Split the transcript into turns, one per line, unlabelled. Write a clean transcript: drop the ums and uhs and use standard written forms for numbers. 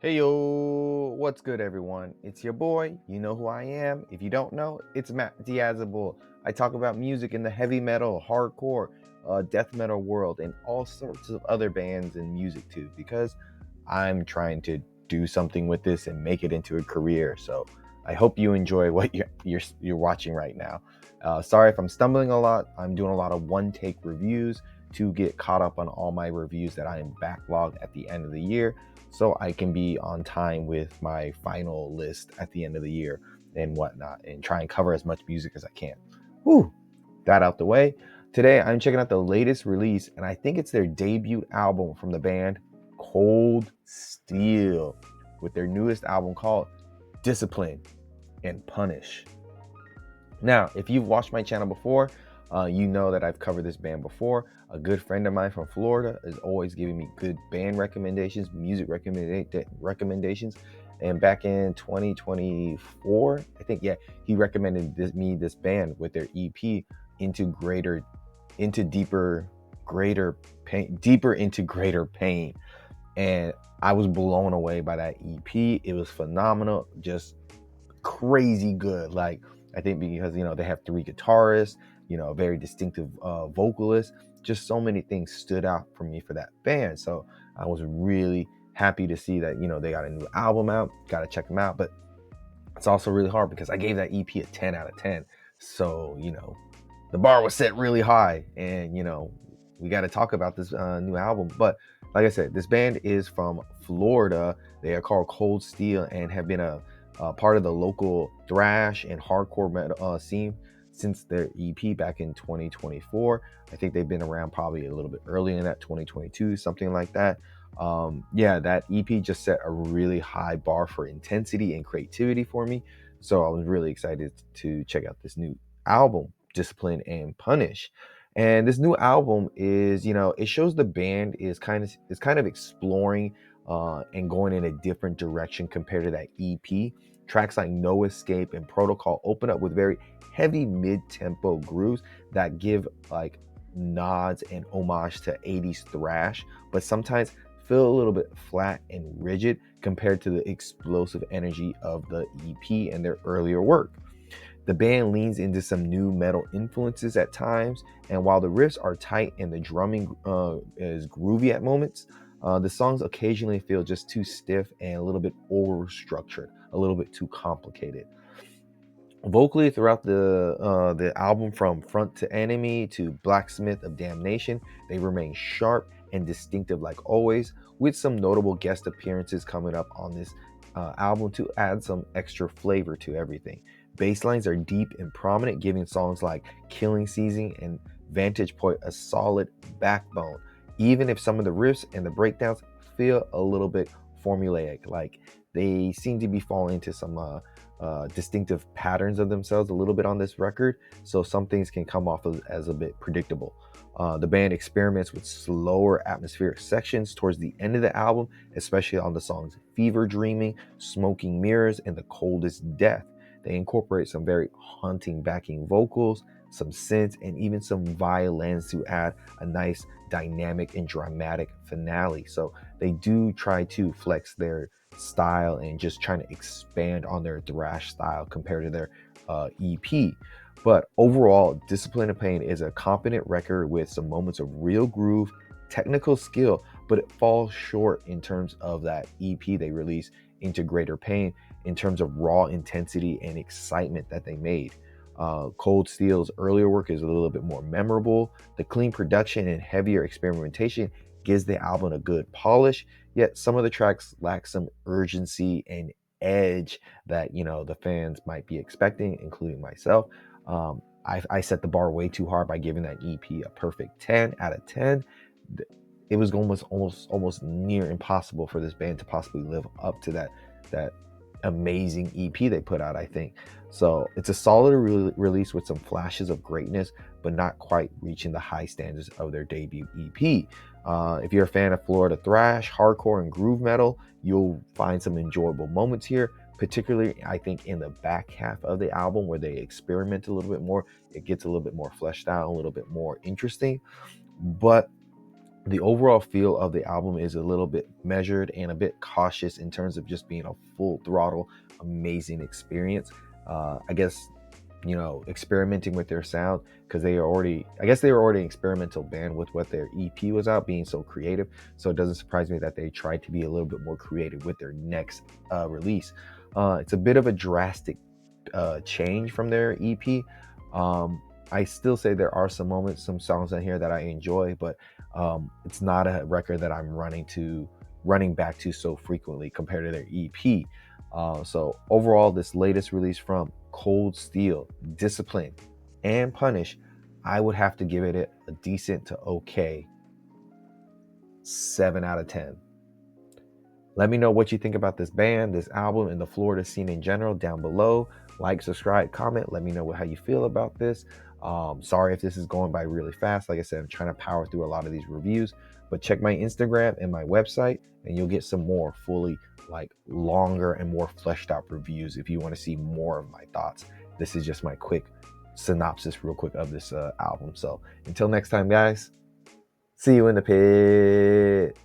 Hey yo, what's good everyone? It's your boy, you know who I am. If you don't know, it's Matt Heafy. I talk about music in the heavy metal, hardcore, death metal world, and all sorts of other bands and music too, because I'm trying to do something with this and make it into a career. So I hope you enjoy what you're watching right now. Sorry if I'm stumbling a lot. I'm doing a lot of one take reviews to get caught up on all my reviews that I am backlogged at the end of the year, so I can be on time with my final list at the end of the year and whatnot, and try and cover as much music as I can. Whew, that out the way. Today I'm checking out the latest release, and I think it's their debut album from the band Cold Steel, with their newest album called Discipline and Punish. Now, if you've watched my channel before, you know that I've covered this band before. A good friend of mine from Florida is always giving me good band recommendations, music recommendations. And back in 2024, I think, yeah, he recommended this band with their EP into deeper, greater pain, deeper into greater pain. And I was blown away by that EP. It was phenomenal, just crazy good. Like, I think because they have three guitarists, a very distinctive vocalist. Just so many things stood out for me for that band. So I was really happy to see that they got a new album out. Got to check them out. But it's also really hard because I gave that EP a 10 out of 10. So the bar was set really high, and we got to talk about this new album. But like I said, this band is from Florida. They are called Cold Steel and have been a part of the local thrash and hardcore metal scene since their EP back in 2024. I think they've been around probably a little bit earlier in that, 2022, something like that. Yeah, that EP just set a really high bar for intensity and creativity for me. So I was really excited to check out this new album, Discipline and Punish. And this new album is, it shows the band is kind of exploring and going in a different direction compared to that EP. Tracks like No Escape and Protocol open up with very heavy mid-tempo grooves that give like nods and homage to 80s thrash, but sometimes feel a little bit flat and rigid compared to the explosive energy of the EP and their earlier work. The band leans into some new metal influences at times, and while the riffs are tight and the drumming is groovy at moments, the songs occasionally feel just too stiff and a little bit over-structured, a little bit too complicated. Vocally throughout the album, from Front to Enemy to Blacksmith of Damnation, they remain sharp and distinctive like always, with some notable guest appearances coming up on this album to add some extra flavor to everything. Bass lines are deep and prominent, giving songs like Killing Season and Vantage Point a solid backbone, even if some of the riffs and the breakdowns feel a little bit formulaic. Like, they seem to be falling into some distinctive patterns of themselves a little bit on this record, so some things can come off as a bit predictable. The band experiments with slower atmospheric sections towards the end of the album, especially on the songs Fever Dreaming, Smoking Mirrors, and The Coldest Death. They incorporate some very haunting backing vocals, some synths, and even some violins to add a nice dynamic and dramatic finale. So they do try to flex their style and just trying to expand on their thrash style compared to their EP. But overall, Discipline and Pain is a competent record with some moments of real groove, technical skill, but it falls short in terms of that EP they released, Into Greater Pain, in terms of raw intensity and excitement that they made. Cold Steel's earlier work is a little bit more memorable. The clean production and heavier experimentation gives the album a good polish, yet some of the tracks lack some urgency and edge that the fans might be expecting, including myself. I set the bar way too hard by giving that EP a perfect 10 out of 10. It was almost near impossible for this band to possibly live up to that amazing EP they put out, I think. So it's a solid release with some flashes of greatness, but not quite reaching the high standards of their debut EP. If you're a fan of Florida thrash, hardcore, and groove metal, you'll find some enjoyable moments here, particularly I think in the back half of the album where they experiment a little bit more. It gets a little bit more fleshed out, a little bit more interesting. But The overall feel of the album is a little bit measured and a bit cautious in terms of just being a full throttle, amazing experience. I guess, experimenting with their sound, because I guess they were already an experimental band with what their EP was out, being so creative. So it doesn't surprise me that they tried to be a little bit more creative with their next release. It's a bit of a drastic change from their EP. I still say there are some moments, some songs on here that I enjoy, but it's not a record that I'm running back to so frequently compared to their EP. So overall, this latest release from Cold Steel, Discipline, and Punish, I would have to give it a decent to okay 7 out of 10. Let me know what you think about this band, this album, and the Florida scene in general down below. Like, subscribe, comment. Let me know how you feel about this. Sorry if this is going by really fast. Like I said, I'm trying to power through a lot of these reviews. But check my Instagram and my website, and you'll get some more fully, longer and more fleshed out reviews if you want to see more of my thoughts. This is just my quick synopsis real quick of this album. So until next time, guys, see you in the pit.